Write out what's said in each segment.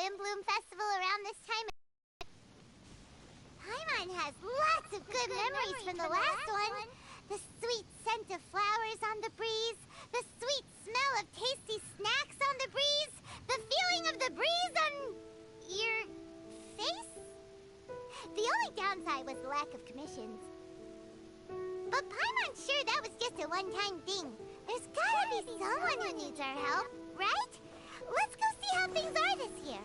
Windblume Festival around this time. Paimon has lots of good memories from the last one. The sweet scent of flowers on the breeze, the sweet smell of tasty snacks on the breeze, the feeling of the breeze on your face? The only downside was the lack of commissions. But Paimon's sure that was just a one-time thing. There's gotta be someone who needs our help, right? Let's go see how things are this year.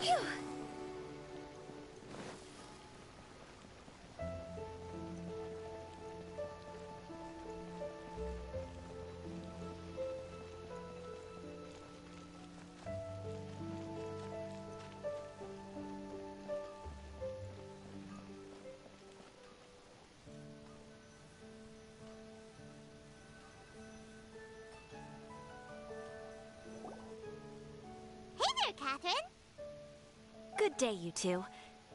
Phew. Hey there, Catherine. Good day, you two.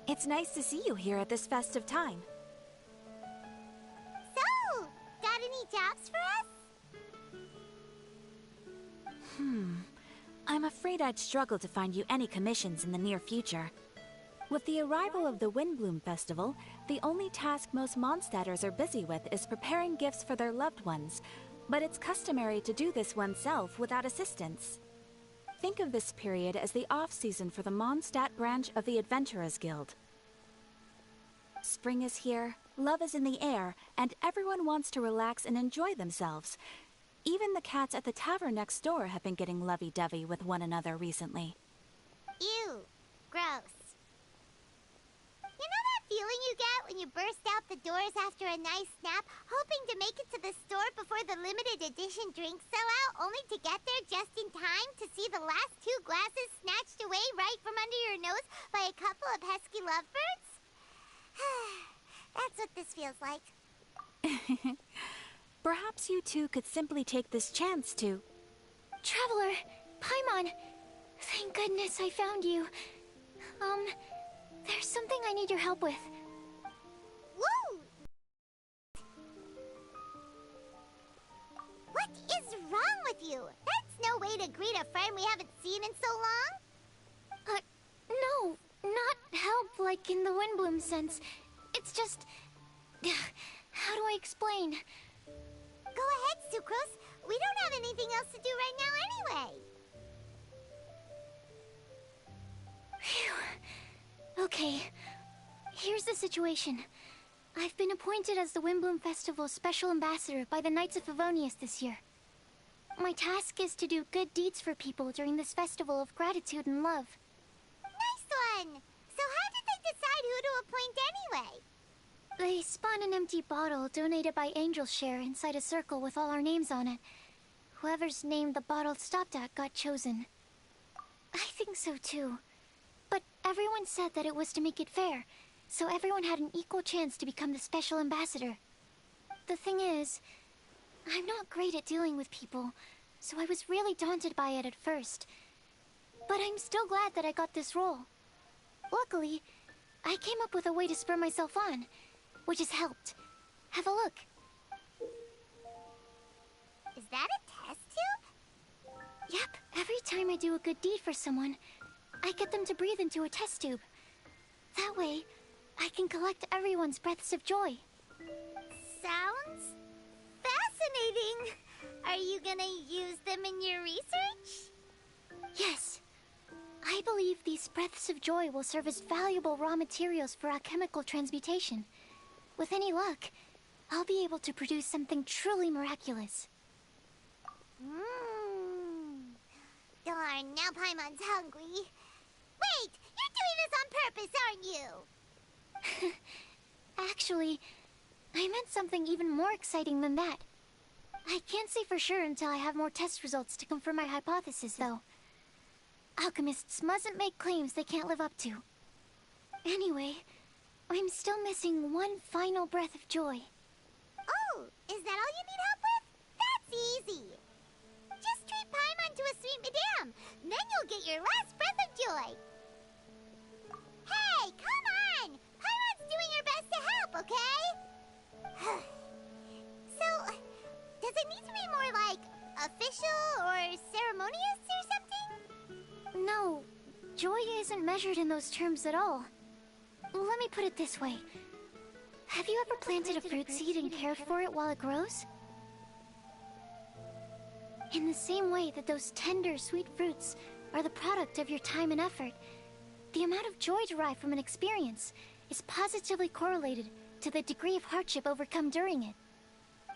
It's nice to see you here at this festive time. So, got any jobs for us? I'm afraid I'd struggle to find you any commissions in the near future. With the arrival of the Windblume Festival, the only task most Mondstadters are busy with is preparing gifts for their loved ones, but it's customary to do this oneself without assistance. Think of this period as the off-season for the Mondstadt branch of the Adventurers Guild. Spring is here, love is in the air, and everyone wants to relax and enjoy themselves. Even the cats at the tavern next door have been getting lovey-dovey with one another recently. Ew. Gross. You know that feeling you get when you burst out the doors after a nice nap, hoping to make it to the store before the limited edition drinks sell out, only to get there just in time to see the last 2 glasses snatched away right from under your nose by a couple of pesky lovebirds? That's what this feels like. Perhaps you two could simply take this chance to... Traveler, Paimon, thank goodness I found you. There's something I need your help with. Woo! What is wrong with you? That's no way to greet a friend we haven't seen in so long. No, not help like in the Windblume sense. It's just... How do I explain? Go ahead, Sucrose. We don't have anything else to do right now anyway. Phew. Okay, here's the situation. I've been appointed as the Windblume Festival's special ambassador by the Knights of Favonius this year. My task is to do good deeds for people during this festival of gratitude and love. Nice one! So how did they decide who to appoint anyway? They spun an empty bottle donated by Angel's Share inside a circle with all our names on it. Whoever's name the bottle stopped at got chosen. I think so too. But everyone said that it was to make it fair, so everyone had an equal chance to become the special ambassador. The thing is, I'm not great at dealing with people, so I was really daunted by it at first. But I'm still glad that I got this role. Luckily, I came up with a way to spur myself on, which has helped. Have a look. Is that a test tube? Yep, every time I do a good deed for someone, I get them to breathe into a test tube. That way, I can collect everyone's breaths of joy. Sounds fascinating. Are you gonna use them in your research? Yes. I believe these breaths of joy will serve as valuable raw materials for alchemical transmutation. With any luck, I'll be able to produce something truly miraculous. Darn, now Paimon's hungry. Wait, you're doing this on purpose, aren't you? Actually, I meant something even more exciting than that. I can't say for sure until I have more test results to confirm my hypothesis, though. Alchemists mustn't make claims they can't live up to. Anyway, I'm still missing one final breath of joy. Oh, is that all you need help with? That's easy. Just treat Paimon to a sweet madame. Then you'll get your last breath of joy. Hey, come on! Paimon's doing her best to help, okay? So, does it need to be more like official or ceremonious or something? No, joy isn't measured in those terms at all. Let me put it this way. Have you ever planted a fruit seed and cared for it while it grows? In the same way that those tender, sweet fruits are the product of your time and effort, the amount of joy derived from an experience is positively correlated to the degree of hardship overcome during it.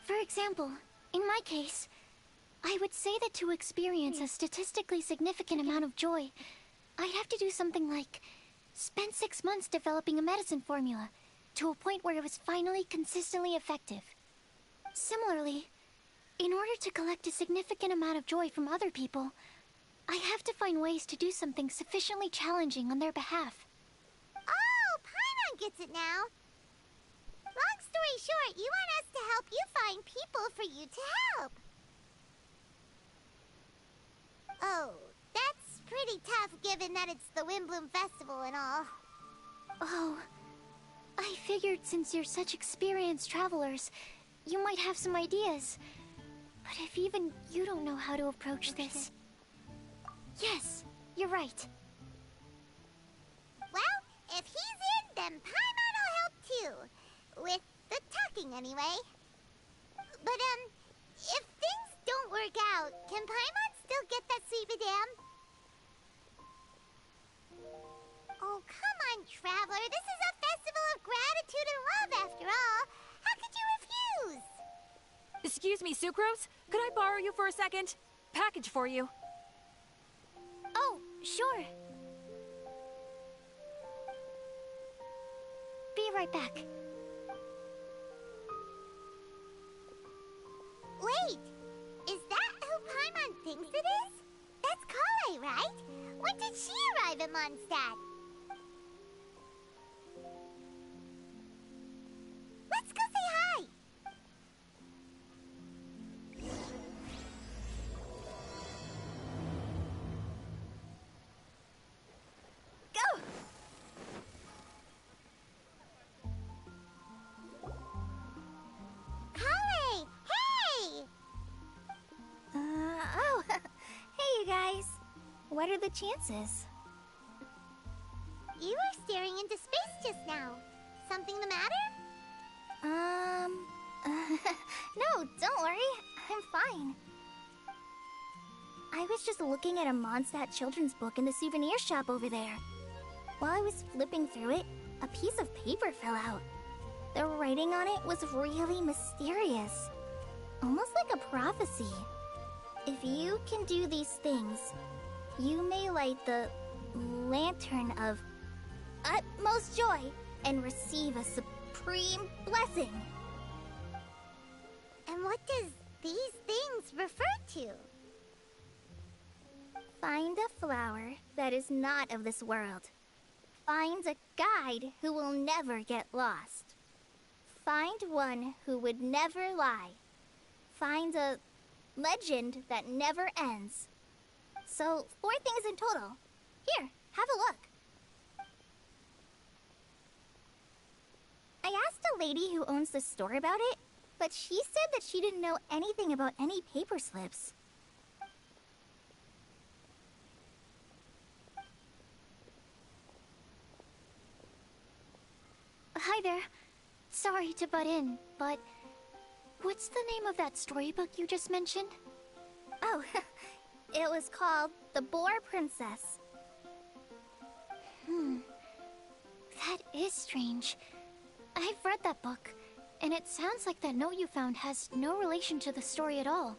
For example, in my case, I would say that to experience a statistically significant amount of joy, I'd have to do something like spend 6 months developing a medicine formula to a point where it was finally consistently effective. Similarly, in order to collect a significant amount of joy from other people, I have to find ways to do something sufficiently challenging on their behalf. Oh, Paimon gets it now. Long story short, you want us to help you find people for you to help. Oh, that's pretty tough given that it's the Windblume Festival and all. Oh, I figured since you're such experienced travelers, you might have some ideas. But if even you don't know how to approach this... Yes, you're right. Well, if he's in, then Paimon will help too. With the talking, anyway. But, if things don't work out, can Paimon still get that sweet madame? Oh, come on, Traveler. This is a festival of gratitude and love, after all. How could you refuse? Excuse me, Sucrose? Could I borrow you for a second? Package for you. Oh, sure. Be right back. Wait, is that who Paimon thinks it is? That's Kale, right? When did she arrive at Mondstadt? Let's go say hi! Go! Kale! Hey! Oh, hey you guys. What are the chances? You were staring into space just now. Something the matter? No, don't worry. I'm fine. I was just looking at a Mondstadt children's book in the souvenir shop over there. While I was flipping through it, a piece of paper fell out. The writing on it was really mysterious. Almost like a prophecy. If you can do these things, you may light the lantern of utmost joy and receive a supreme blessing. And what does these things refer to? Find a flower that is not of this world. Find a guide who will never get lost. Find one who would never lie. Find a legend that never ends. So, 4 things in total. Here, have a look. I asked a lady who owns the store about it, but she said that she didn't know anything about any paper slips. Hi there. Sorry to butt in, but what's the name of that storybook you just mentioned? Oh, it was called The Boar Princess. That is strange. I've read that book, and it sounds like that note you found has no relation to the story at all.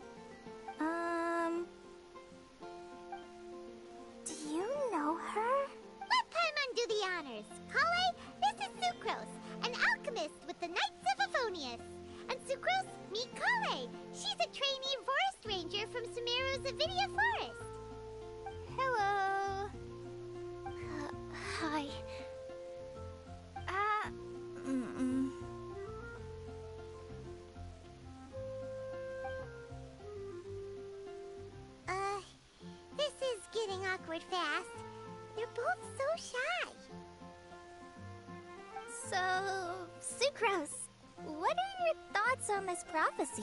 Do you know her? Let Paimon do the honors. Kale, this is Sucrose, an alchemist with the Knights of Euphonius. And Sucrose, meet Kale. She's a trainee forest ranger from Sumeru's Avidia Forest. Hello. Hi. forward fast. They're both so shy. So, Sucrose, what are your thoughts on this prophecy?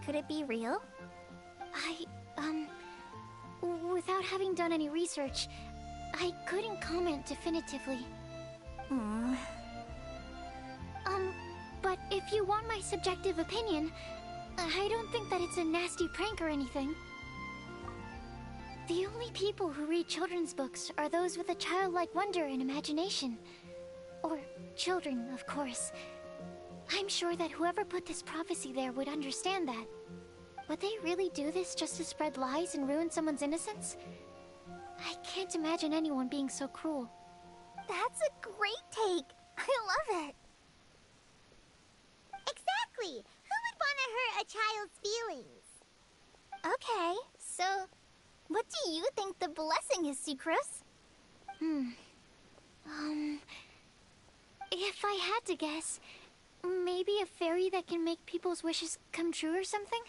Could it be real? Without having done any research, I couldn't comment definitively. But if you want my subjective opinion, I don't think that it's a nasty prank or anything. The only people who read children's books are those with a childlike wonder and imagination. Or children, of course. I'm sure that whoever put this prophecy there would understand that. Would they really do this just to spread lies and ruin someone's innocence? I can't imagine anyone being so cruel. That's a great take. I love it. Exactly. Who would want to hurt a child's feelings? Okay, so what do you think the blessing is, Sucrose? If I had to guess, maybe a fairy that can make people's wishes come true or something?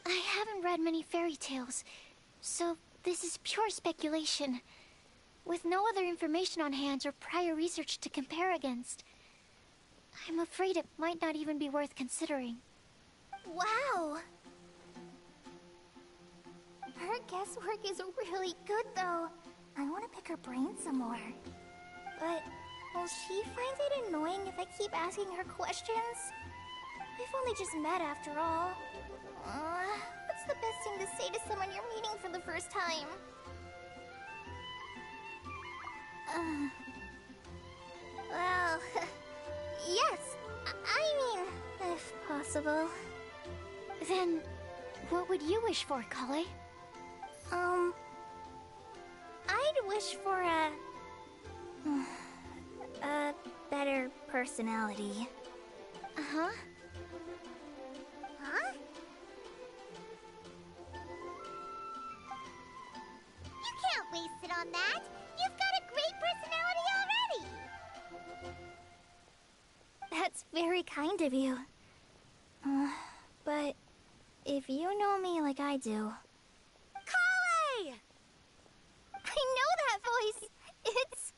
I haven't read many fairy tales, so this is pure speculation, with no other information on hand or prior research to compare against. I'm afraid it might not even be worth considering. Wow! Her guesswork is really good, though. I want to pick her brain some more. But will she find it annoying if I keep asking her questions? We've only just met after all. What's the best thing to say to someone you're meeting for the first time? Well, yes. I mean, if possible. Then, what would you wish for, Kale? I'd wish for a better personality. Uh-huh. Huh? You can't waste it on that. You've got a great personality already. That's very kind of you. But if you know me like I do... Kale! I know that voice! It's...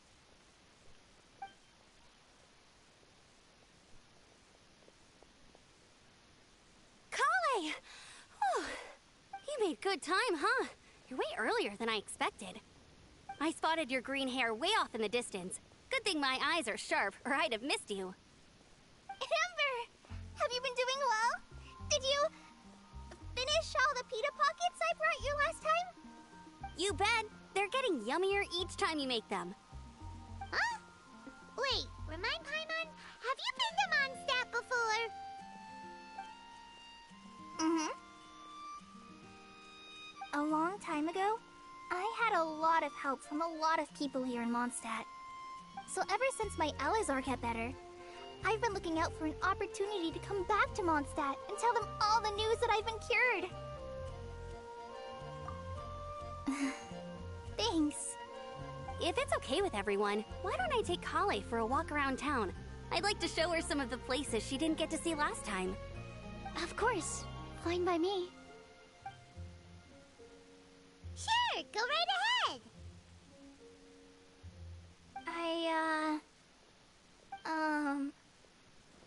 Kale! Whew. You made good time, huh? You're way earlier than I expected. I spotted your green hair way off in the distance. Good thing my eyes are sharp, or I'd have missed you. Amber! Have you been doing well? Did you finish all the pita pockets I brought you last time? You bet. They're getting yummier each time you make them. Huh? Wait, remind Paimon, have you been to Mondstadt before? A long time ago, I had a lot of help from a lot of people here in Mondstadt. So ever since my Alizar got better, I've been looking out for an opportunity to come back to Mondstadt and tell them all the news that I've been cured. Thanks. If it's okay with everyone, why don't I take Kale for a walk around town? I'd like to show her some of the places she didn't get to see last time. Of course. Fine by me. Sure, go right ahead.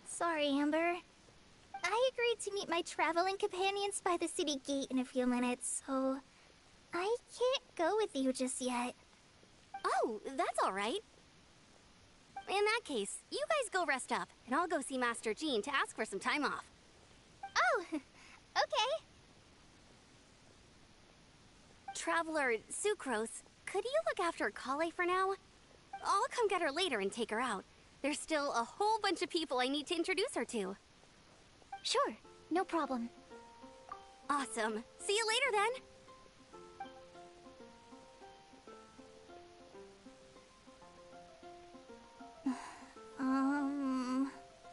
Sorry, Amber. I agreed to meet my traveling companions by the city gate in a few minutes, so I can't go with you just yet. Oh, that's all right. In that case, you guys go rest up, and I'll go see Master Jean to ask for some time off. Oh, okay. Traveler Sucrose, could you look after Kale for now? I'll come get her later and take her out. There's still a whole bunch of people I need to introduce her to. Sure, no problem. Awesome. See you later then.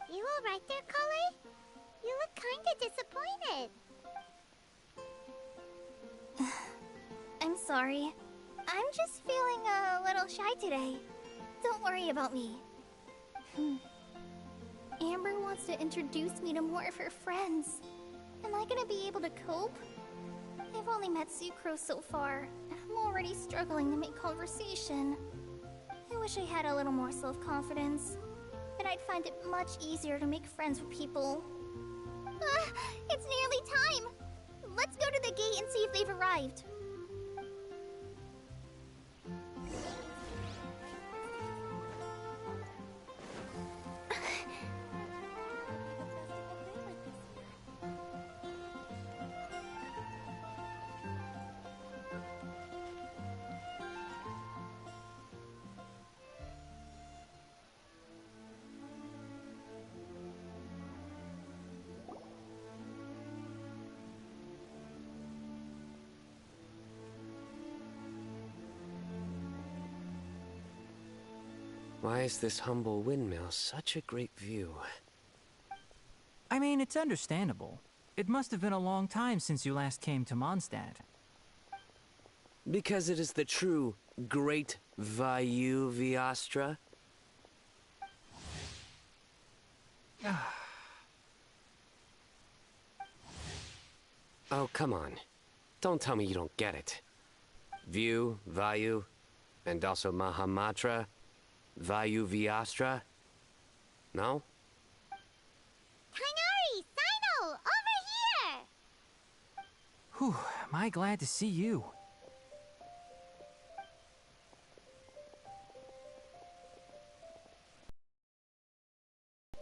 You alright there, Kale? You look kinda disappointed. I'm sorry. I'm just feeling a little shy today. Don't worry about me. Amber wants to introduce me to more of her friends. Am I gonna be able to cope? I've only met Sucrose so far, and I'm I'm already struggling to make conversation. I wish I had a little more self-confidence. Then I'd find it much easier to make friends with people. It's nearly time! Let's go to the gate and see if they've arrived. Why is this humble windmill such a great view? I mean, it's understandable. It must have been a long time since you last came to Mondstadt. Because it is the true Great Vayu Viastra? Oh, come on. Don't tell me you don't get it. View, Vayu, and also Mahamatra, Vayu Viastra? No? Kainari! Sino! Over here! Whew, am I glad to see you.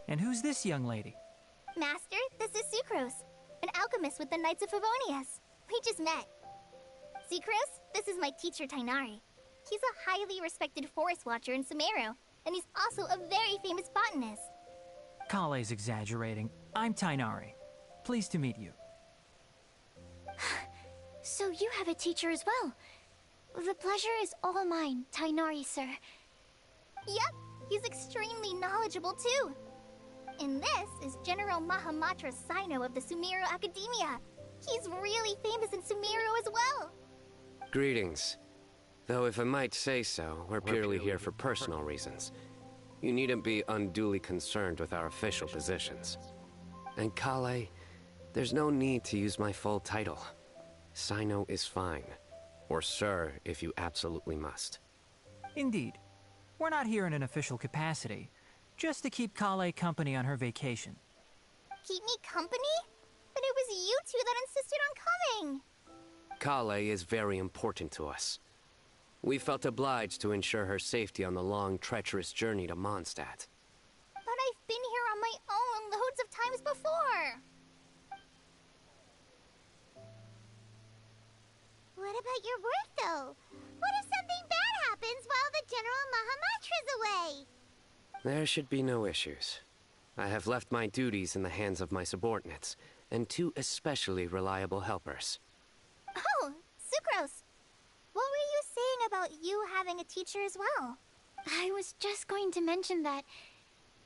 And who's this young lady? Master, this is Sucrose, an alchemist with the Knights of Favonius. We just met. Sucrose, this is my teacher Tainari. He's a highly respected forest watcher in Sumeru, and he's also a very famous botanist. Kale's exaggerating. I'm Tainari. Pleased to meet you. So you have a teacher as well. The pleasure is all mine, Tainari, sir. Yep, he's extremely knowledgeable too. And this is General Mahamatra Sino of the Sumeru Academia. He's really famous in Sumeru as well. Greetings. Though if I might say so, we're purely here for personal reasons. You needn't be unduly concerned with our official positions. And Kale, there's no need to use my full title. Sino is fine. Or sir, if you absolutely must. Indeed. We're not here in an official capacity, just to keep Kale company on her vacation. Keep me company? But it was you two that insisted on coming. Kale is very important to us. We felt obliged to ensure her safety on the long, treacherous journey to Mondstadt. But I've been here on my own loads of times before. What about your work, though? What if something bad happens while the General Mahamatra's away? There should be no issues. I have left my duties in the hands of my subordinates, and two especially reliable helpers. Oh, Sucrose. What were you saying about you having a teacher as well? I was just going to mention that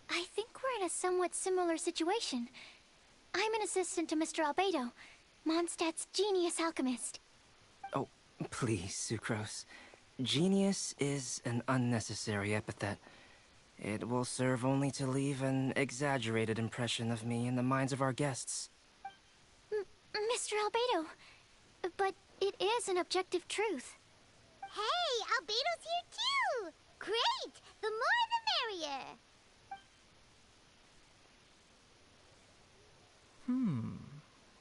I think we're in a somewhat similar situation. I'm an assistant to Mr. Albedo, Mondstadt's genius alchemist. Oh, please, Sucrose. Genius is an unnecessary epithet. It will serve only to leave an exaggerated impression of me in the minds of our guests. Mr. Albedo, but it is an objective truth. Hey, Albedo's here too! Great! The more the merrier!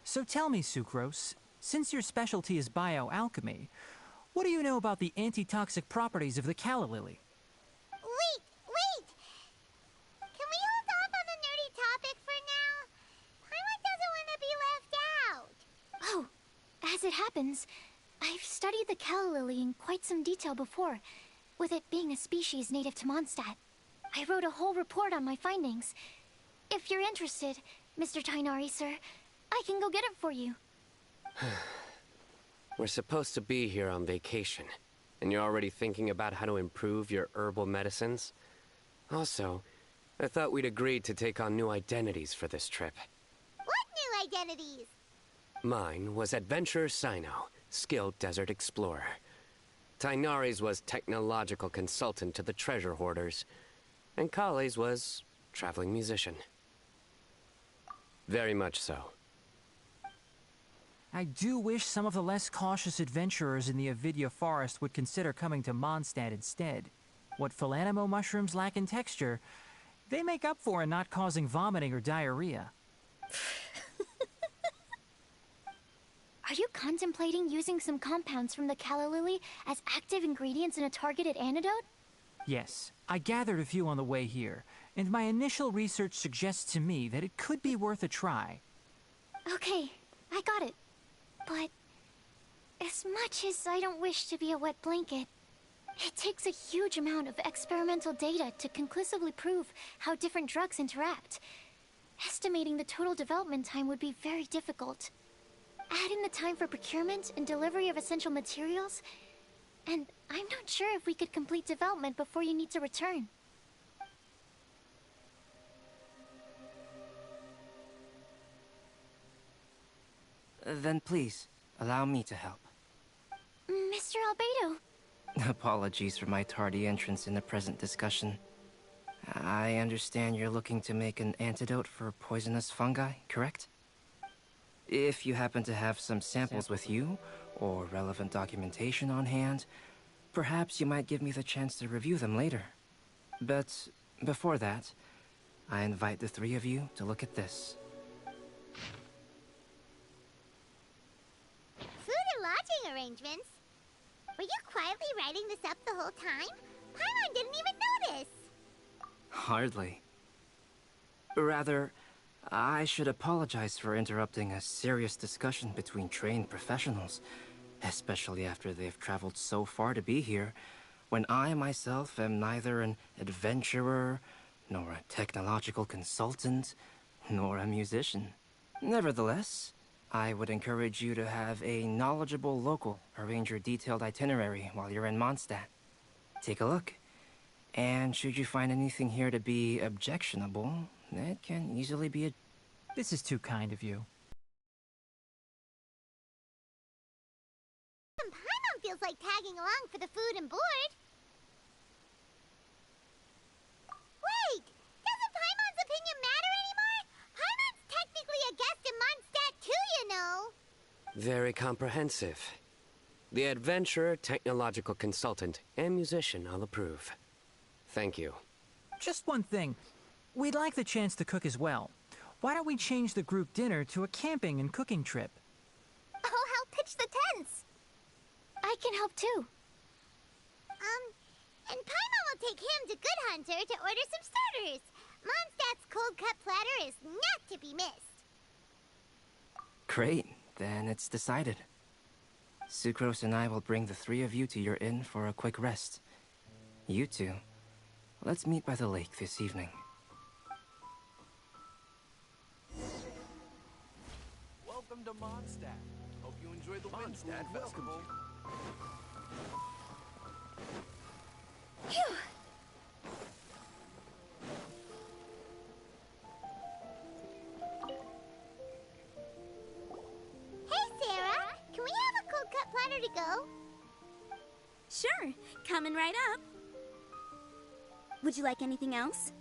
So tell me, Sucrose, since your specialty is bioalchemy, what do you know about the antitoxic properties of the calla lily? Wait! Can we hold off on the nerdy topic for now? Paimon doesn't want to be left out. Oh, as it happens, I've studied the calla lily in quite some detail before, with it being a species native to Mondstadt. I wrote a whole report on my findings. If you're interested, Mr. Tainari, sir, I can go get it for you. We're supposed to be here on vacation, and you're already thinking about how to improve your herbal medicines? Also, I thought we'd agreed to take on new identities for this trip. What new identities? Mine was Adventurer Sino, skilled desert explorer. Tainari's was technological consultant to the treasure hoarders, and Kale's was traveling musician. Very much so. I do wish some of the less cautious adventurers in the Avidya forest would consider coming to Mondstadt instead. What Philanimo mushrooms lack in texture, they make up for in not causing vomiting or diarrhea. Are you contemplating using some compounds from the calla lily as active ingredients in a targeted antidote? Yes, I gathered a few on the way here, and my initial research suggests to me that it could be worth a try. Okay, I got it. But as much as I don't wish to be a wet blanket, it takes a huge amount of experimental data to conclusively prove how different drugs interact. Estimating the total development time would be very difficult. Add in the time for procurement and delivery of essential materials, and I'm not sure if we could complete development before you need to return. Then please, allow me to help. Mr. Albedo. Apologies for my tardy entrance in the present discussion. I understand you're looking to make an antidote for poisonous fungi, correct? If you happen to have some samples with you, or relevant documentation on hand, perhaps you might give me the chance to review them later. But before that, I invite the three of you to look at this. Food and lodging arrangements? Were you quietly writing this up the whole time? Paimon didn't even notice! Hardly. Rather, I should apologize for interrupting a serious discussion between trained professionals, especially after they've traveled so far to be here, when I myself am neither an adventurer, nor a technological consultant, nor a musician. Nevertheless, I would encourage you to have a knowledgeable local arrange your detailed itinerary while you're in Mondstadt. Take a look, and should you find anything here to be objectionable, it can easily be a... This is too kind of you. Paimon feels like tagging along for the food and board. Wait! Doesn't Paimon's opinion matter anymore? Paimon's technically a guest in Mondstadt too, you know. Very comprehensive. The adventurer, technological consultant, and musician I'll approve. Thank you. Just one thing. We'd like the chance to cook as well. Why don't we change the group dinner to a camping and cooking trip? I'll help pitch the tents. I can help too. And Paimon will take him to Good Hunter to order some starters. Mondstadt's cold cut platter is not to be missed. Great, then it's decided. Sucrose and I will bring the three of you to your inn for a quick rest. You two, let's meet by the lake this evening. Welcome to Mondstadt. Hope you enjoy the Windblume Festival. Phew! Hey, Sarah! Can we have a cold cut platter to go? Sure, coming right up. Would you like anything else?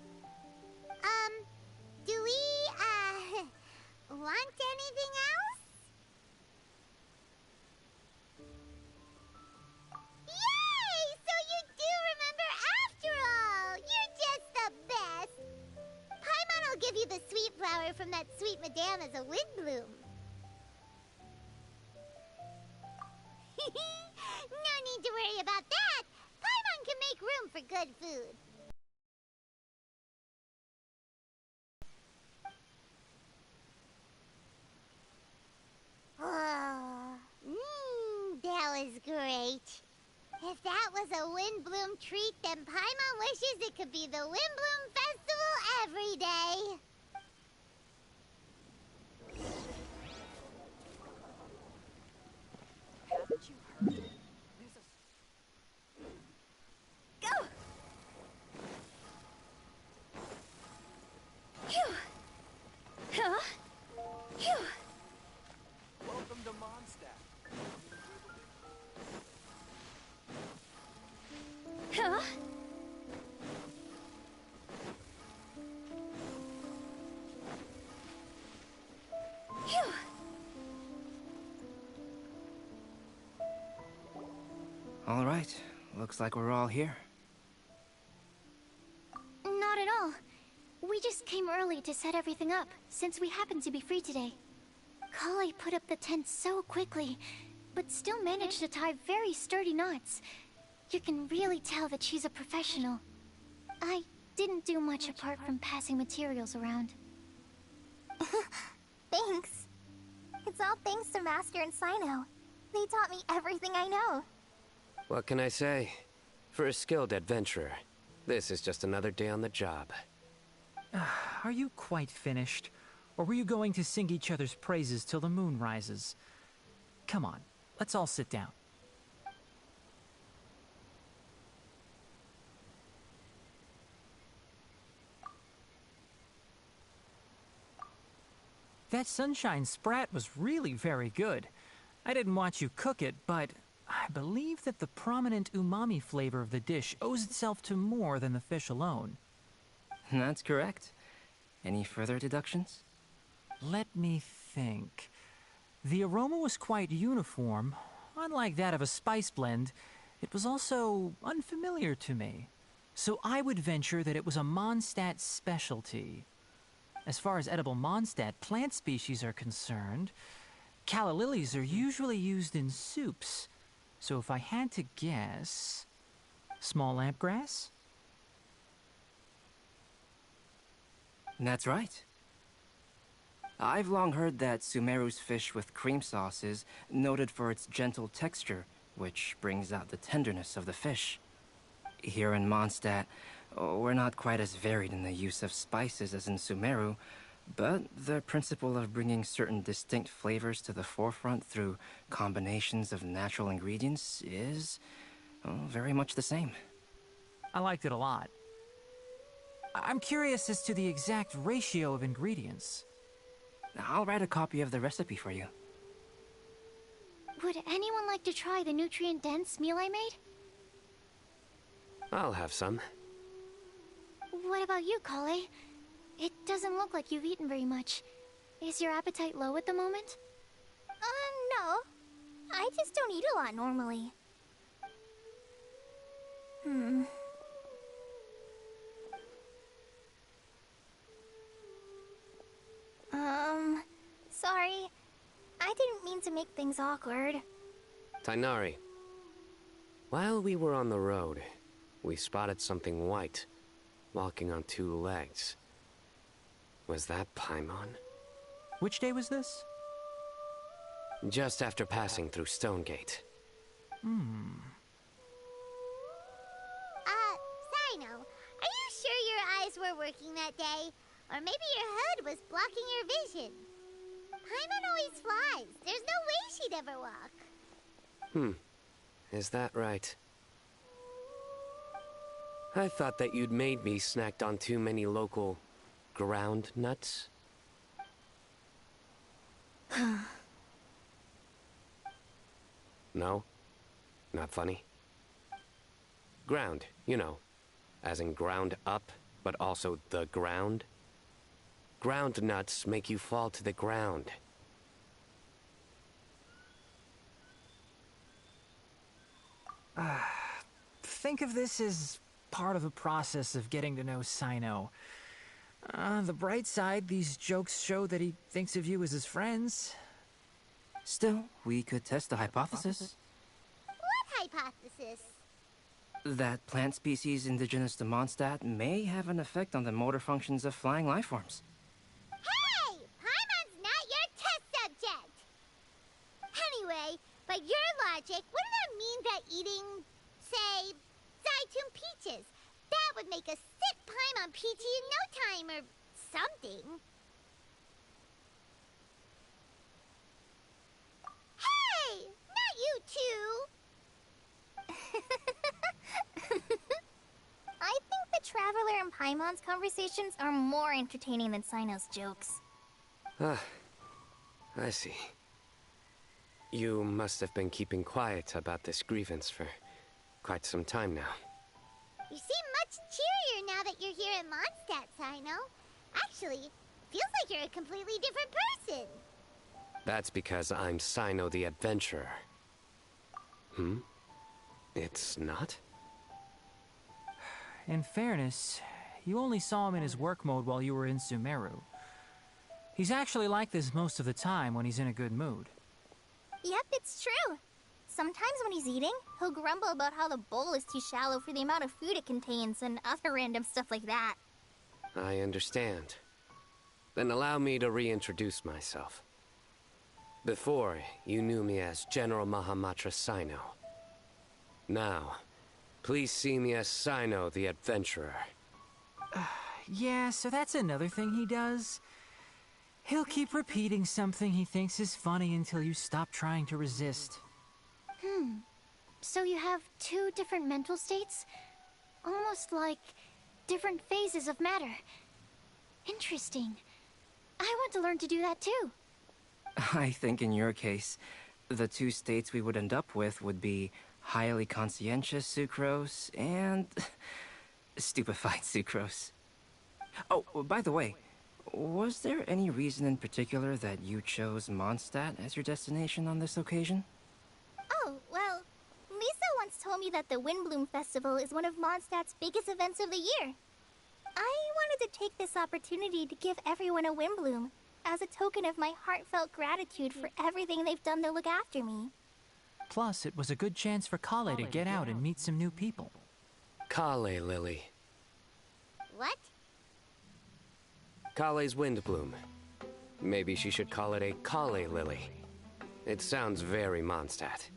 Do we, want anything else? Yay! So you do remember after all! You're just the best! Paimon will give you the sweet flower from that sweet madame as a Windblume. No need to worry about that! Paimon can make room for good food. That was great. If that was a Windblume treat, then Paimon wishes it could be the Windblume Festival every day. Haven't you heard? Go! Phew! Huh? Phew! Welcome to Mondstadt. Huh? All right. Looks like we're all here. Not at all. We just came early to set everything up, since we happen to be free today. Kale put up the tent so quickly, but still managed to tie very sturdy knots. You can really tell that she's a professional. I didn't do much apart from passing materials around. Thanks. It's all thanks to Master and Sino. They taught me everything I know. What can I say? For a skilled adventurer, this is just another day on the job. Are you quite finished? Or were you going to sing each other's praises till the moon rises? Come on, let's all sit down. That sunshine sprat was really very good. I didn't watch you cook it, but I believe that the prominent umami flavor of the dish owes itself to more than the fish alone. That's correct. Any further deductions? Let me think. The aroma was quite uniform. Unlike that of a spice blend, it was also unfamiliar to me. So I would venture that it was a Mondstadt specialty. As far as edible Mondstadt plant species are concerned, calla lilies are usually used in soups. So if I had to guess... small lampgrass? That's right. I've long heard that Sumeru's fish with cream sauce is noted for its gentle texture, which brings out the tenderness of the fish. Here in Mondstadt, we're not quite as varied in the use of spices as in Sumeru, but the principle of bringing certain distinct flavors to the forefront through combinations of natural ingredients is very much the same. I liked it a lot. I'm curious as to the exact ratio of ingredients. I'll write a copy of the recipe for you. Would anyone like to try the nutrient-dense meal I made? I'll have some. What about you, Kale? It doesn't look like you've eaten very much. Is your appetite low at the moment? No. I just don't eat a lot normally. Sorry. I didn't mean to make things awkward. Tainari, while we were on the road, we spotted something white, walking on two legs. Was that Paimon? Which day was this? Just after passing through Stonegate. Sino, are you sure your eyes were working that day? Or maybe your hood was blocking your vision? Paimon always flies. There's no way she'd ever walk. Is that right? I thought that you'd made me snacked on too many local ground nuts. No? Not funny? Ground, you know. As in ground up, but also the ground. Ground nuts make you fall to the ground. Think of this as part of the process of getting to know Sino. The bright side, these jokes show that he thinks of you as his friends. Still, we could test the hypothesis. What hypothesis? That plant species indigenous to Mondstadt may have an effect on the motor functions of flying lifeforms. Hey! Paimon's not your test subject! Anyway, by your logic, wouldn't that mean that eating, say, Zaitun peaches, that would make a sick Paimon peachy in no time or something? Hey! Not you two! I think the Traveler and Paimon's conversations are more entertaining than Sino's jokes. I see. You must have been keeping quiet about this grievance for quite some time now. You seem much cheerier now that you're here in Mondstadt, Sino. Actually, feels like you're a completely different person. That's because I'm Sino the Adventurer. It's not? In fairness, you only saw him in his work mode while you were in Sumeru. He's actually like this most of the time when he's in a good mood. Yep, it's true. Sometimes when he's eating, he'll grumble about how the bowl is too shallow for the amount of food it contains and other random stuff like that. I understand. Then allow me to reintroduce myself. Before, you knew me as General Mahamatra Sino. Now, please see me as Sino the Adventurer. Yeah, so that's another thing he does. He'll keep repeating something he thinks is funny until you stop trying to resist. So you have two different mental states? Almost like different phases of matter. Interesting. I want to learn to do that too. I think in your case, the two states we would end up with would be highly conscientious sucrose and stupefied sucrose. Oh, by the way, was there any reason in particular that you chose Mondstadt as your destination on this occasion? Oh, well, Lisa once told me that the Windblume Festival is one of Mondstadt's biggest events of the year. I wanted to take this opportunity to give everyone a Windblume, as a token of my heartfelt gratitude for everything they've done to look after me. Plus, it was a good chance for Kale to get out and meet some new people. Kale Lily. What? Kale's Windblume. Maybe she should call it a Kale Lily. It sounds very Mondstadt.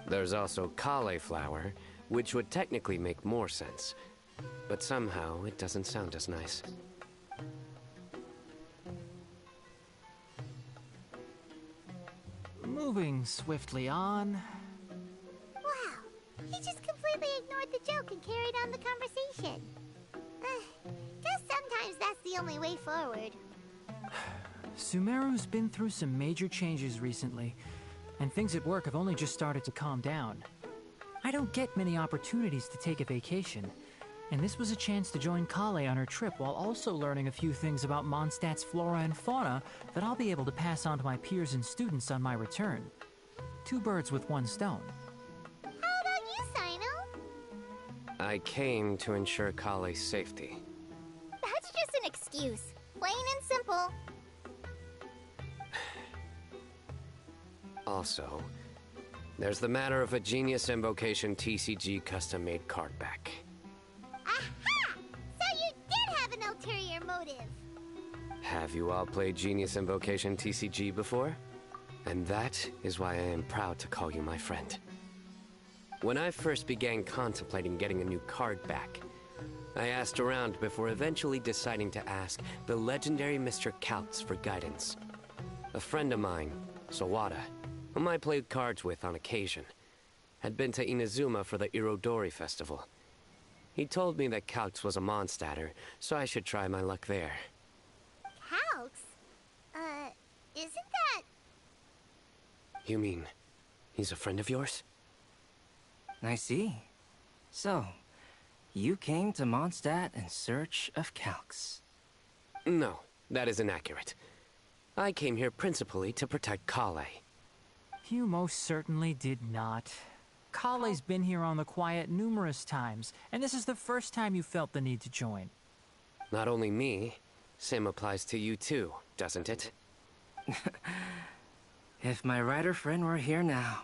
There's also cauliflower, which would technically make more sense. But somehow, it doesn't sound as nice. Moving swiftly on. Wow, he just completely ignored the joke and carried on the conversation. Guess sometimes that's the only way forward. Sumeru's been through some major changes recently, and things at work have only just started to calm down. I don't get many opportunities to take a vacation, and this was a chance to join Kale on her trip while also learning a few things about Mondstadt's flora and fauna that I'll be able to pass on to my peers and students on my return. Two birds with one stone. How about you, Sino? I came to ensure Kale's safety. That's just an excuse. Plain and simple. Also, there's the matter of a Genius Invocation TCG custom-made card back. Aha! So you did have an ulterior motive. Have you all played Genius Invocation TCG before? And that is why I am proud to call you my friend. When I first began contemplating getting a new card back, I asked around before eventually deciding to ask the legendary Mr. Kaltz for guidance. A friend of mine, Sawada, whom I played cards with on occasion, had been to Inazuma for the Irodori festival. He told me that Kaltz was a Mondstadter, so I should try my luck there. Kaltz? Isn't that... You mean, he's a friend of yours? I see. So, you came to Mondstadt in search of Kaltz. No, that is inaccurate. I came here principally to protect Kale. You most certainly did not. Kale's been here on the quiet numerous times, and this is the first time you felt the need to join. Not only me, same applies to you too, doesn't it? If my writer friend were here now,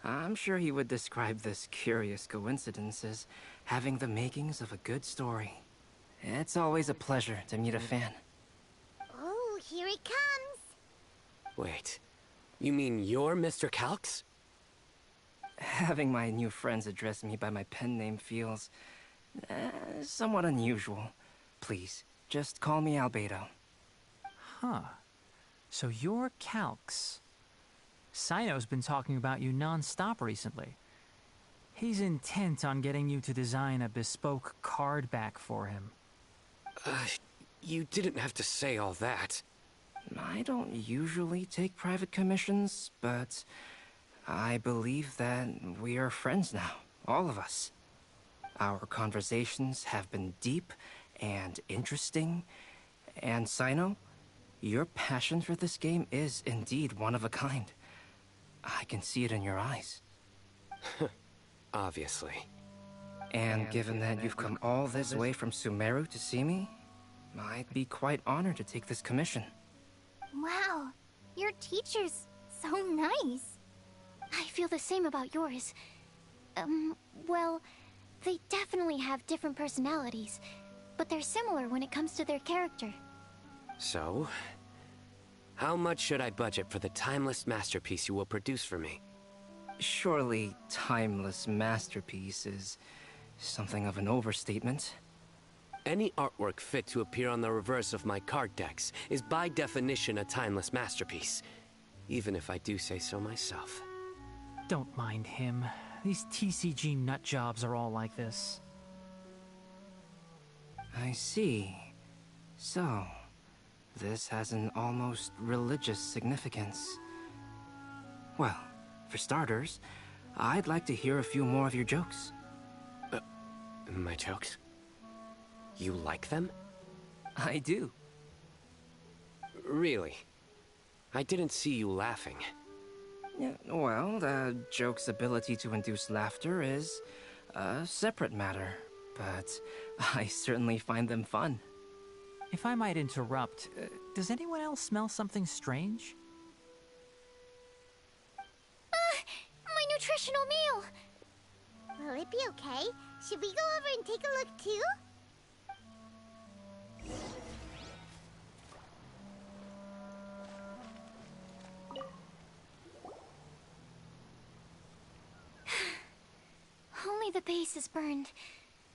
I'm sure he would describe this curious coincidence as having the makings of a good story. It's always a pleasure to meet a fan. Oh, here he comes. Wait, you mean you're Mr. Kaltz? Having my new friends address me by my pen name feels somewhat unusual. Please, just call me Albedo. Huh. So you're Kaltz. Sino's been talking about you non-stop recently. He's intent on getting you to design a bespoke card back for him. You didn't have to say all that. I don't usually take private commissions, but I believe that we are friends now, all of us. Our conversations have been deep and interesting, and Sino, your passion for this game is indeed one of a kind. I can see it in your eyes. Obviously. And given that you've come all this way from Sumeru to see me, I'd be quite honored to take this commission. Wow, your teacher's so nice. I feel the same about yours. Well, they definitely have different personalities, but they're similar when it comes to their character. So, how much should I budget for the timeless masterpiece you will produce for me? Surely, timeless masterpiece is something of an overstatement. Any artwork fit to appear on the reverse of my card decks is by definition a timeless masterpiece, even if I do say so myself. Don't mind him. These TCG nut jobs are all like this. I see. So, this has an almost religious significance. Well, for starters, I'd like to hear a few more of your jokes. My jokes? You like them? I do. Really? I didn't see you laughing. Yeah, well, the joke's ability to induce laughter is a separate matter, but I certainly find them fun. If I might interrupt, does anyone else smell something strange? My nutritional meal! Will it be okay? Should we go over and take a look too? Only the base is burned.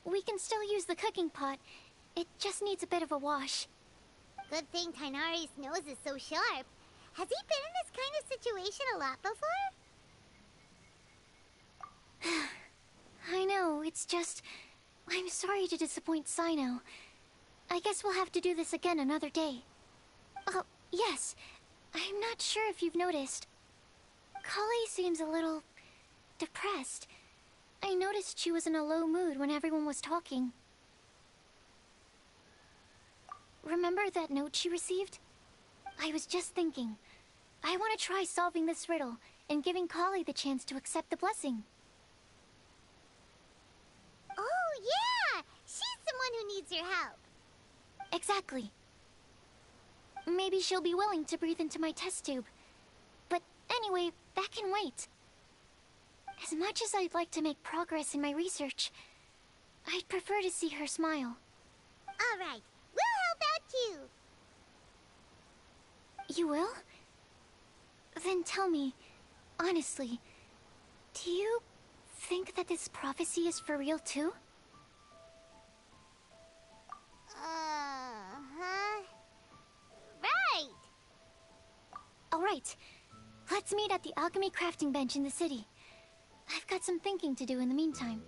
We can still use the cooking pot. It just needs a bit of a wash. Good thing Tainari's nose is so sharp. Has he been in this kind of situation a lot before? I know, it's just... I'm sorry to disappoint Sino. I guess we'll have to do this again another day. Oh, yes. I'm not sure if you've noticed. Kali seems a little... depressed. I noticed she was in a low mood when everyone was talking. Remember that note she received? I was just thinking. I want to try solving this riddle and giving Kali the chance to accept the blessing. Oh, yeah! She's the one who needs your help. Exactly. Maybe she'll be willing to breathe into my test tube. But anyway, that can wait. As much as I'd like to make progress in my research, I'd prefer to see her smile. All right, we'll help out too. You will? Then tell me, honestly, do you think that this prophecy is for real too? Uh-huh. Right! Alright, let's meet at the alchemy crafting bench in the city. I've got some thinking to do in the meantime.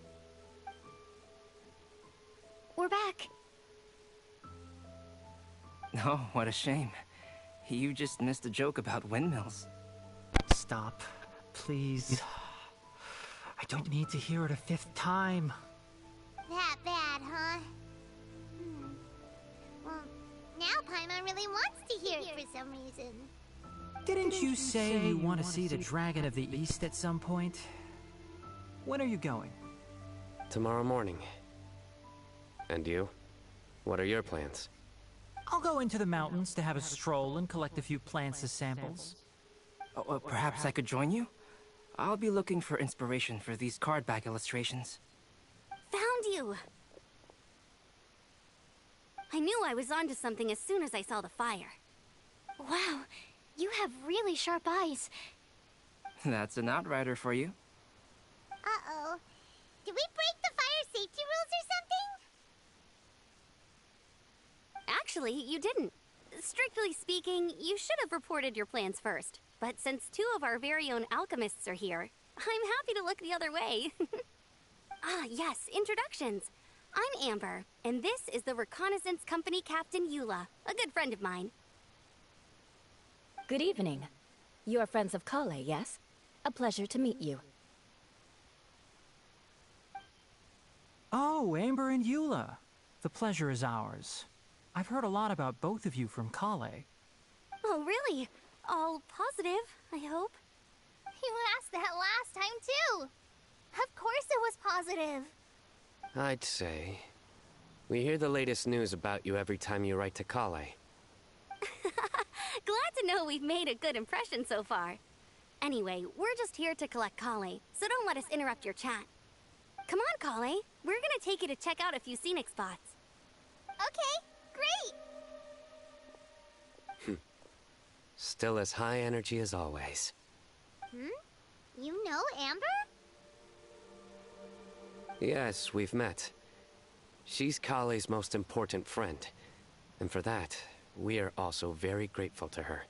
We're back. Oh, what a shame. You just missed a joke about windmills. Stop, please. I don't need to hear it a fifth time. That bad, huh? Well, now Paimon really wants to hear it for some reason. Didn't you say you want to see the Dragon of the East at some point? When are you going? Tomorrow morning. And you? What are your plans? I'll go into the mountains to have a stroll and collect a few plants as samples. Oh, perhaps I could join you? I'll be looking for inspiration for these card back illustrations. Found you! I knew I was onto something as soon as I saw the fire. Wow, you have really sharp eyes. That's an outrider for you. Uh-oh. Did we break the fire safety rules or something? Actually, you didn't. Strictly speaking, you should have reported your plans first. But since two of our very own alchemists are here, I'm happy to look the other way. Ah, yes, introductions. I'm Amber, and this is the Reconnaissance Company Captain Eula, a good friend of mine. Good evening. You are friends of Kale, yes? A pleasure to meet you. Oh, Amber and Eula. The pleasure is ours. I've heard a lot about both of you from Kale. Oh, really? All positive, I hope. You asked that last time, too. Of course it was positive. I'd say. We hear the latest news about you every time you write to Kale. Glad to know we've made a good impression so far. Anyway, we're just here to collect Kale, so don't let us interrupt your chat. Come on, Kale. We're gonna take you to check out a few scenic spots. Okay, great. Still as high energy as always. You know Amber? Yes, we've met. She's Kale's most important friend. And for that, we are also very grateful to her.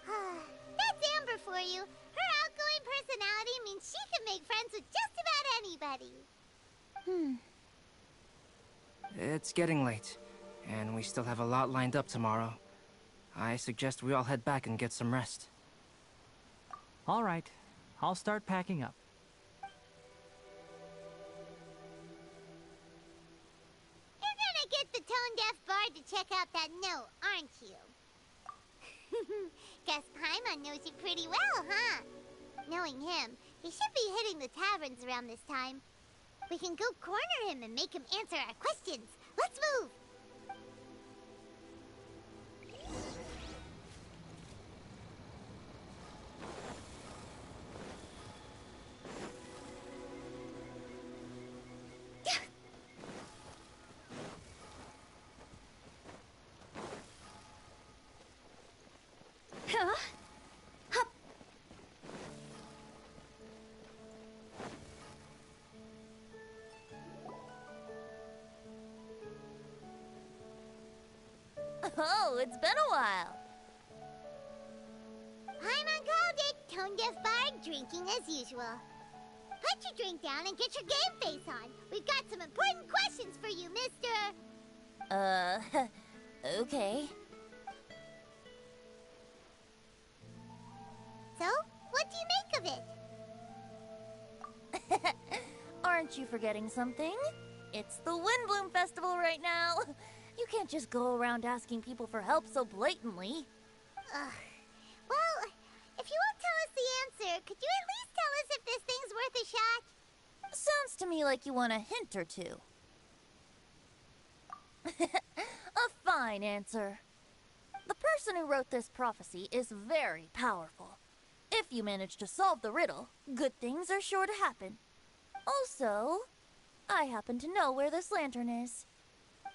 That's Amber for you. Her outgoing personality means she can make friends with just about anybody. It's getting late, and we still have a lot lined up tomorrow. I suggest we all head back and get some rest. All right, I'll start packing up. You're gonna get the tone-deaf bard to check out that note, aren't you? Guess Paimon knows you pretty well, huh? Knowing him, he should be hitting the taverns around this time. We can go corner him and make him answer our questions. Let's move! Oh, it's been a while. Paimon called it, tone-deaf bard drinking as usual. Put your drink down and get your game face on. We've got some important questions for you, mister. Okay. So, what do you make of it? Aren't you forgetting something? It's the Windblume Festival right now. You can't just go around asking people for help so blatantly. Well, if you won't tell us the answer, could you at least tell us if this thing's worth a shot? Sounds to me like you want a hint or two. A fine answer. The person who wrote this prophecy is very powerful. If you manage to solve the riddle, good things are sure to happen. Also, I happen to know where this lantern is.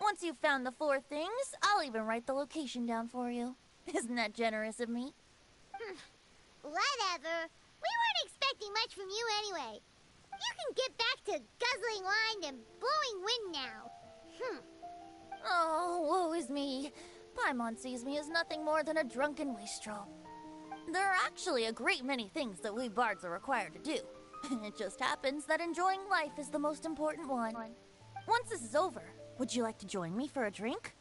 Once you've found the 4 things, I'll even write the location down for you. Isn't that generous of me? Whatever. We weren't expecting much from you anyway. You can get back to guzzling wine and blowing wind now. Oh, woe is me. Paimon sees me as nothing more than a drunken wastrel. There are actually a great many things that we bards are required to do. It just happens that enjoying life is the most important one. Once this is over, would you like to join me for a drink?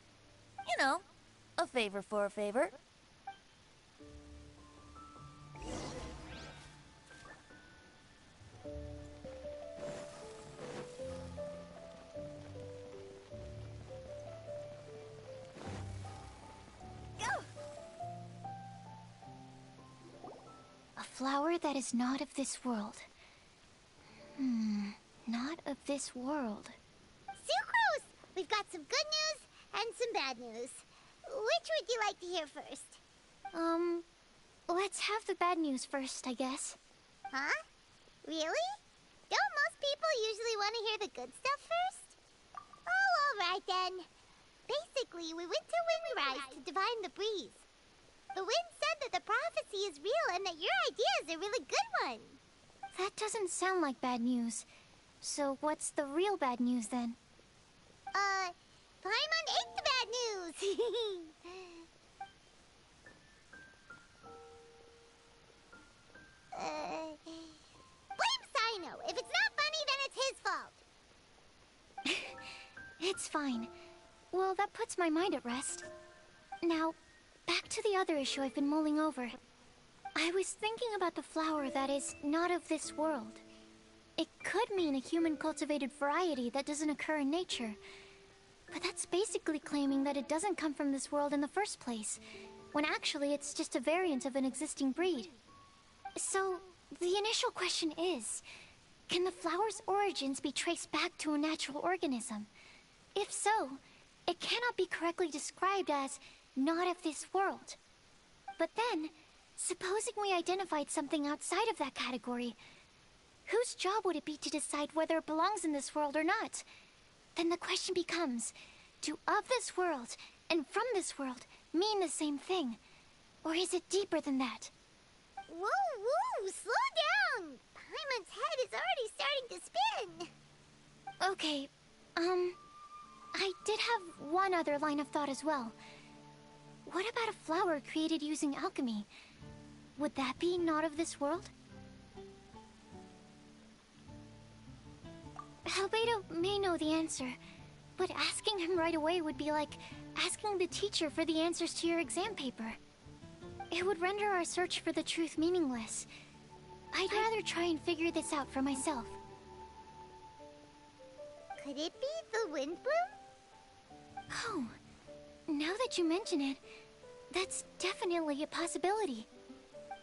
You know, a favor for a favor. A flower that is not of this world. Not of this world. Sucrose! We've got some good news and some bad news. Which would you like to hear first? Let's have the bad news first, I guess. Huh? Really? Don't most people usually want to hear the good stuff first? Oh, alright then. Basically, we went to Windrise to divine the breeze. The wind said that the prophecy is real and that your idea is a really good one. That doesn't sound like bad news. So what's the real bad news then? Paimon ate the bad news! Blame Sino. If it's not funny, then it's his fault. It's fine. Well, that puts my mind at rest. Now, back to the other issue I've been mulling over. I was thinking about the flower that is not of this world. It could mean a human-cultivated variety that doesn't occur in nature. But that's basically claiming that it doesn't come from this world in the first place, when actually it's just a variant of an existing breed. So, the initial question is, Can the flower's origins be traced back to a natural organism? If so, it cannot be correctly described as not of this world. But then, supposing we identified something outside of that category, whose job would it be to decide whether it belongs in this world or not? Then the question becomes, do of this world and from this world mean the same thing? Or is it deeper than that? Whoa, whoa, slow down! Paimon's head is already starting to spin. Okay, I did have one other line of thought as well. What about a flower created using alchemy? Would that be not of this world? Albedo may know the answer, but asking him right away would be like asking the teacher for the answers to your exam paper. It would render our search for the truth meaningless. I'd rather try and figure this out for myself. Could it be the Windblume? Oh, now that you mention it, that's definitely a possibility.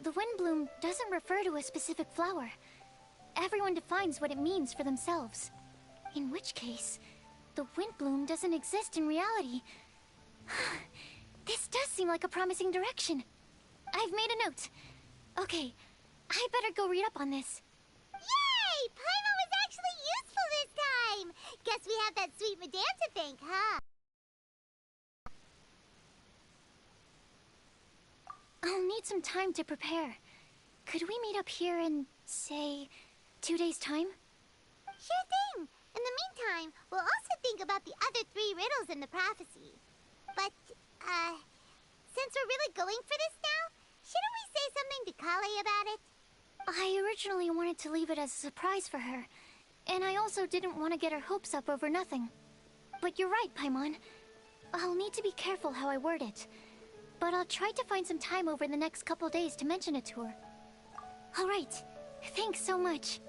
The Windblume doesn't refer to a specific flower. Everyone defines what it means for themselves. In which case, the Windblume doesn't exist in reality. This does seem like a promising direction. I've made a note. Okay, I better go read up on this. Yay! Paimon was actually useful this time! Guess we have that sweet madame to thank, huh? I'll need some time to prepare. Could we meet up here in, say, 2 days' time? Sure thing! In the meantime, we'll also think about the other 3 riddles in the prophecy. But, since we're really going for this now, shouldn't we say something to Kale about it? I originally wanted to leave it as a surprise for her, and I also didn't want to get her hopes up over nothing. But you're right, Paimon. I'll need to be careful how I word it. But I'll try to find some time over the next couple days to mention it to her. Alright, thanks so much.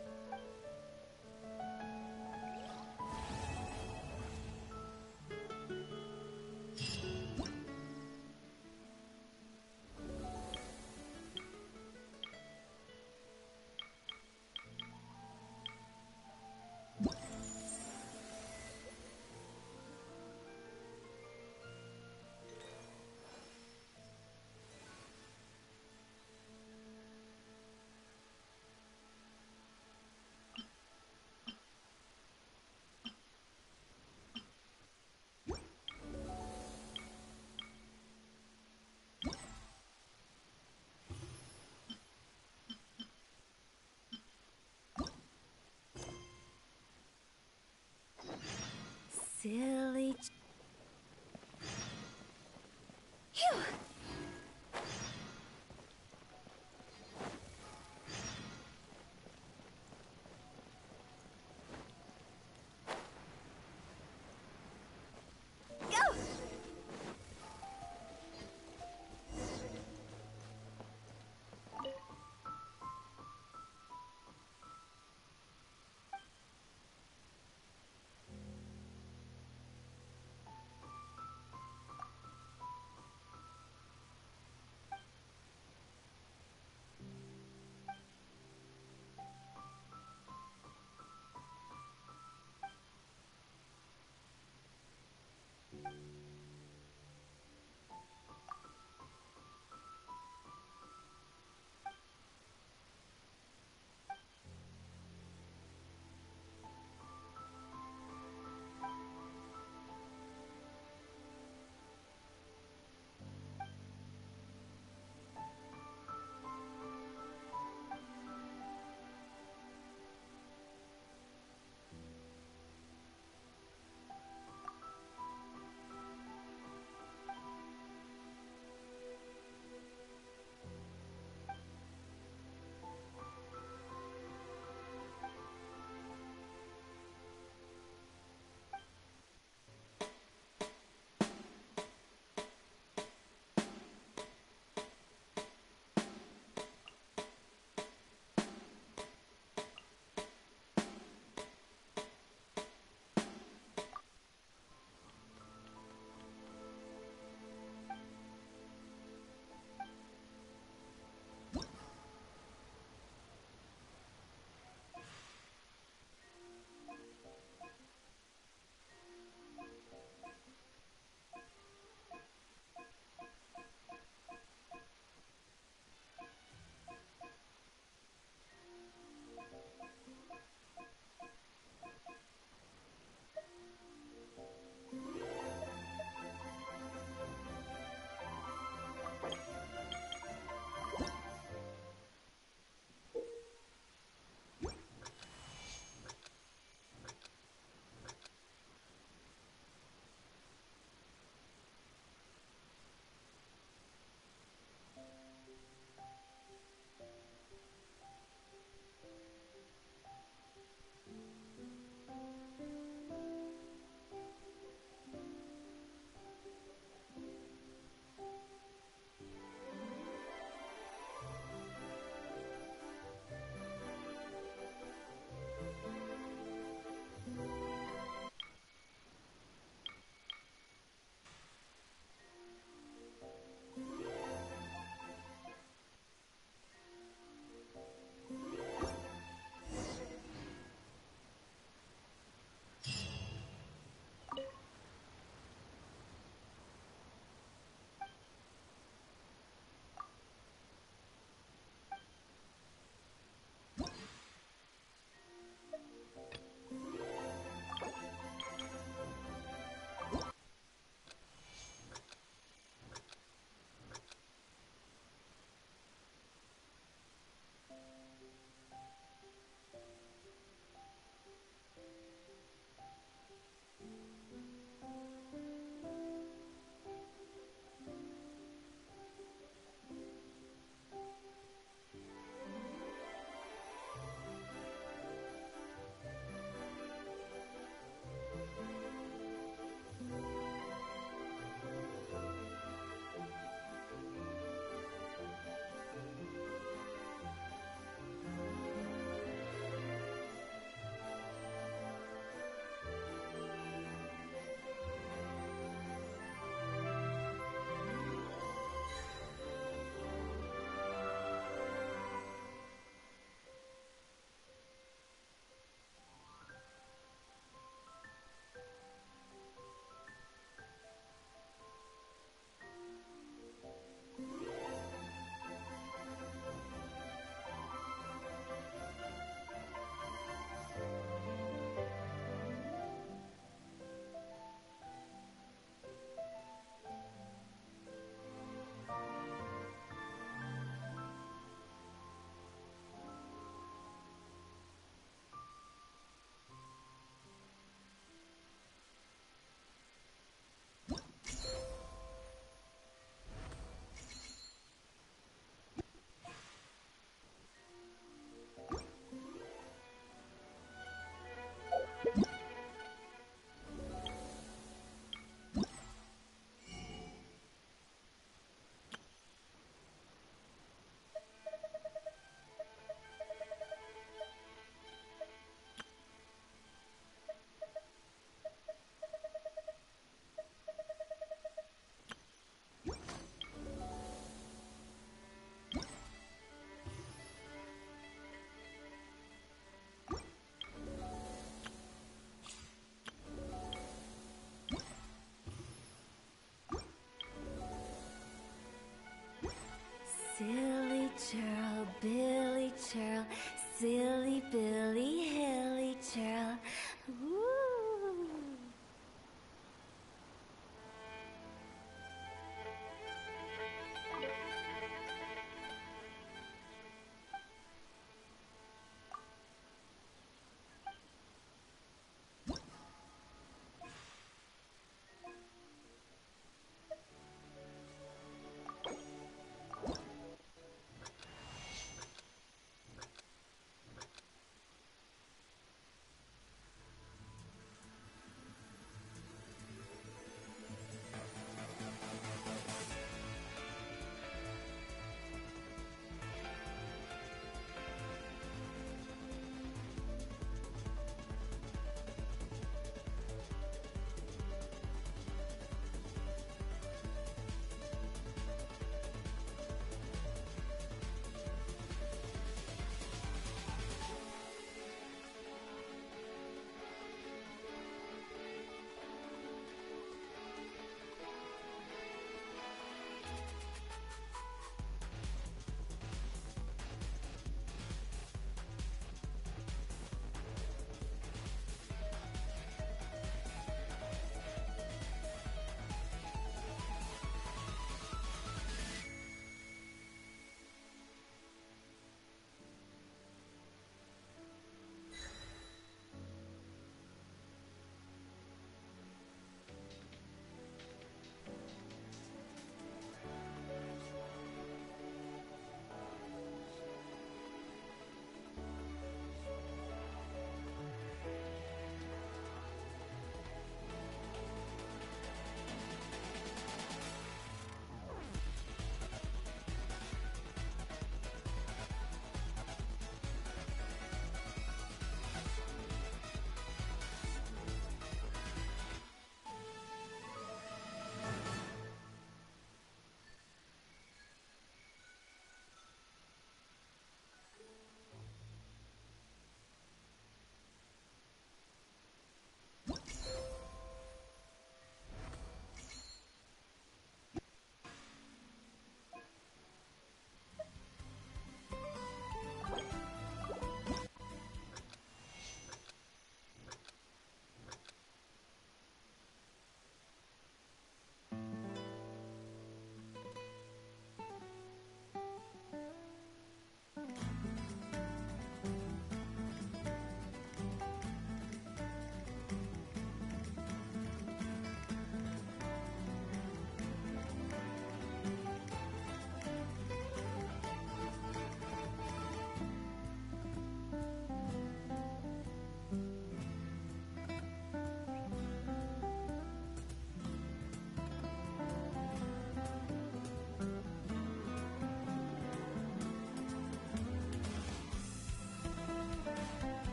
Silly. Phew! Go! Silly churl, Billy churl, silly Billy, hilly churl. Woo!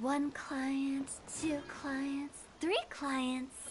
1 client, 2 clients, 3 clients.